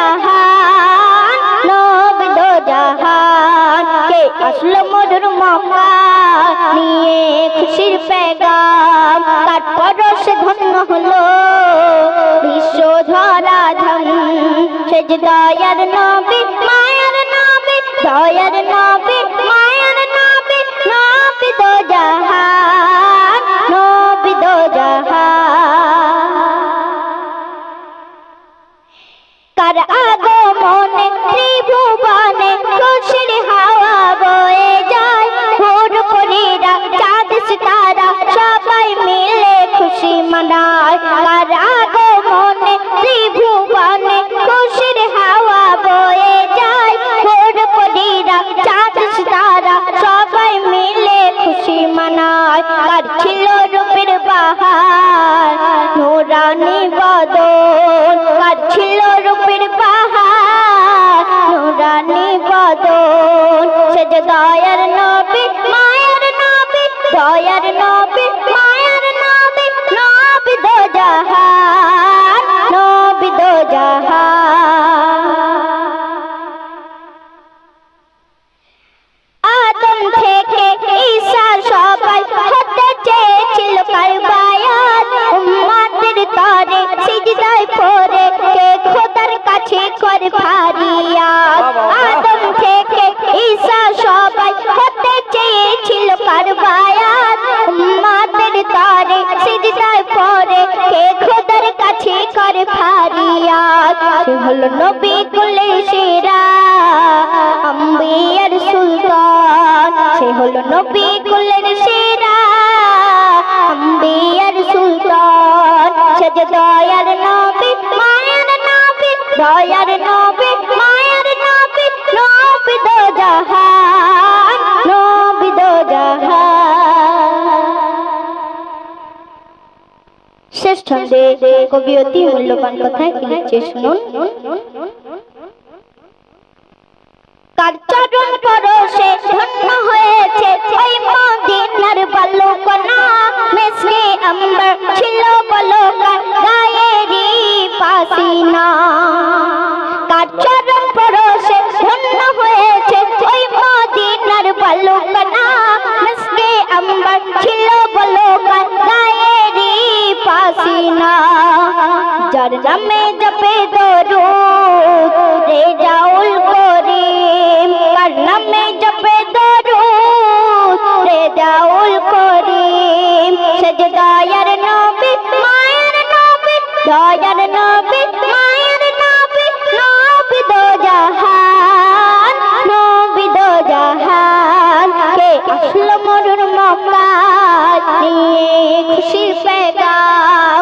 জাহান নবী দো জাহান কে আসলো মধুর মক্কা নিয়ে খুশির পেগাম কার পরশে ধন্য হলো বিশ্ব ধরাধাম সে যে দয়ার নবী মায়ার নবী দয়ার নবী মায়ার নবী নবী দো জাহান নবী দো জাহান কার আগমনে ত্রিভুবনে খুশির হাওয়া বয়ে যায় ভোর পরীরা চাঁদ সিতারা সবাই মিলে খুশি মানায় কার আগমনে ত্রিভুবনে খুশির হাওয়া বয়ে যায় ভোর পরীরা চাঁদ সিতারা সবাই মিলে খুশি মানায় কার ছিল রূপের বাহার নূরানি বদন কার ছিল রূপের বাহার নূরানি বদন সে যে দয়ার নবী মায়ার নবী দয়ার নবী মায়ার নবী নবী দো জাহান নবী দো জাহান আদম থেকে ঈসা সবাই হতে চেয়েছিল কারবায়াত উম্মতের তরে সিজদায় পড়ে কে খোদার কাছে করে ফারিয়াদ আদম থেকে ঈসা সবাই হতে চেয়েছিল কারবায়াত উম্মতের তরে সিজদায় পড়ে কে খোদার কাছে করে ফারিয়াদ সে হলো নবী কুলের সেরা আম্বিয়ার সুলতান সে হলো নবী কুলের সেরা আম্বিয়ার সুলতান সে যে দয়ার নবী মায়ার নবী দয়ার নবী মায়ার নবী নবী দো জাহান নবী দো জাহান শেষ ছন্দে কবি অতি মূল্যবান কথায় কি লিখছে শুনুন কার চরণ পরশে ধন্য হয়েছে ওই মদিনার বালুকনা মিসকে আম্বর ছিল বলকার গায়েরি পাসিনা কার চরণ পরশে ধন্য হয়েছে ওই মদিনার বালুকনা মিসকে আম্বর ছিল বলকার গায়েরি পাসিনা যার নামে জপে দরুদ রে জাউল করিম কার নামে জপে দরুদ রে জাউল করিম সে যে দয়ার নবী মায়ার নবী দয়ার নবী মায়ার নবী নবী দো জাহান নবী দো জাহান কে আসলো মরুর মক্কা নিয়ে খুশির পেগাম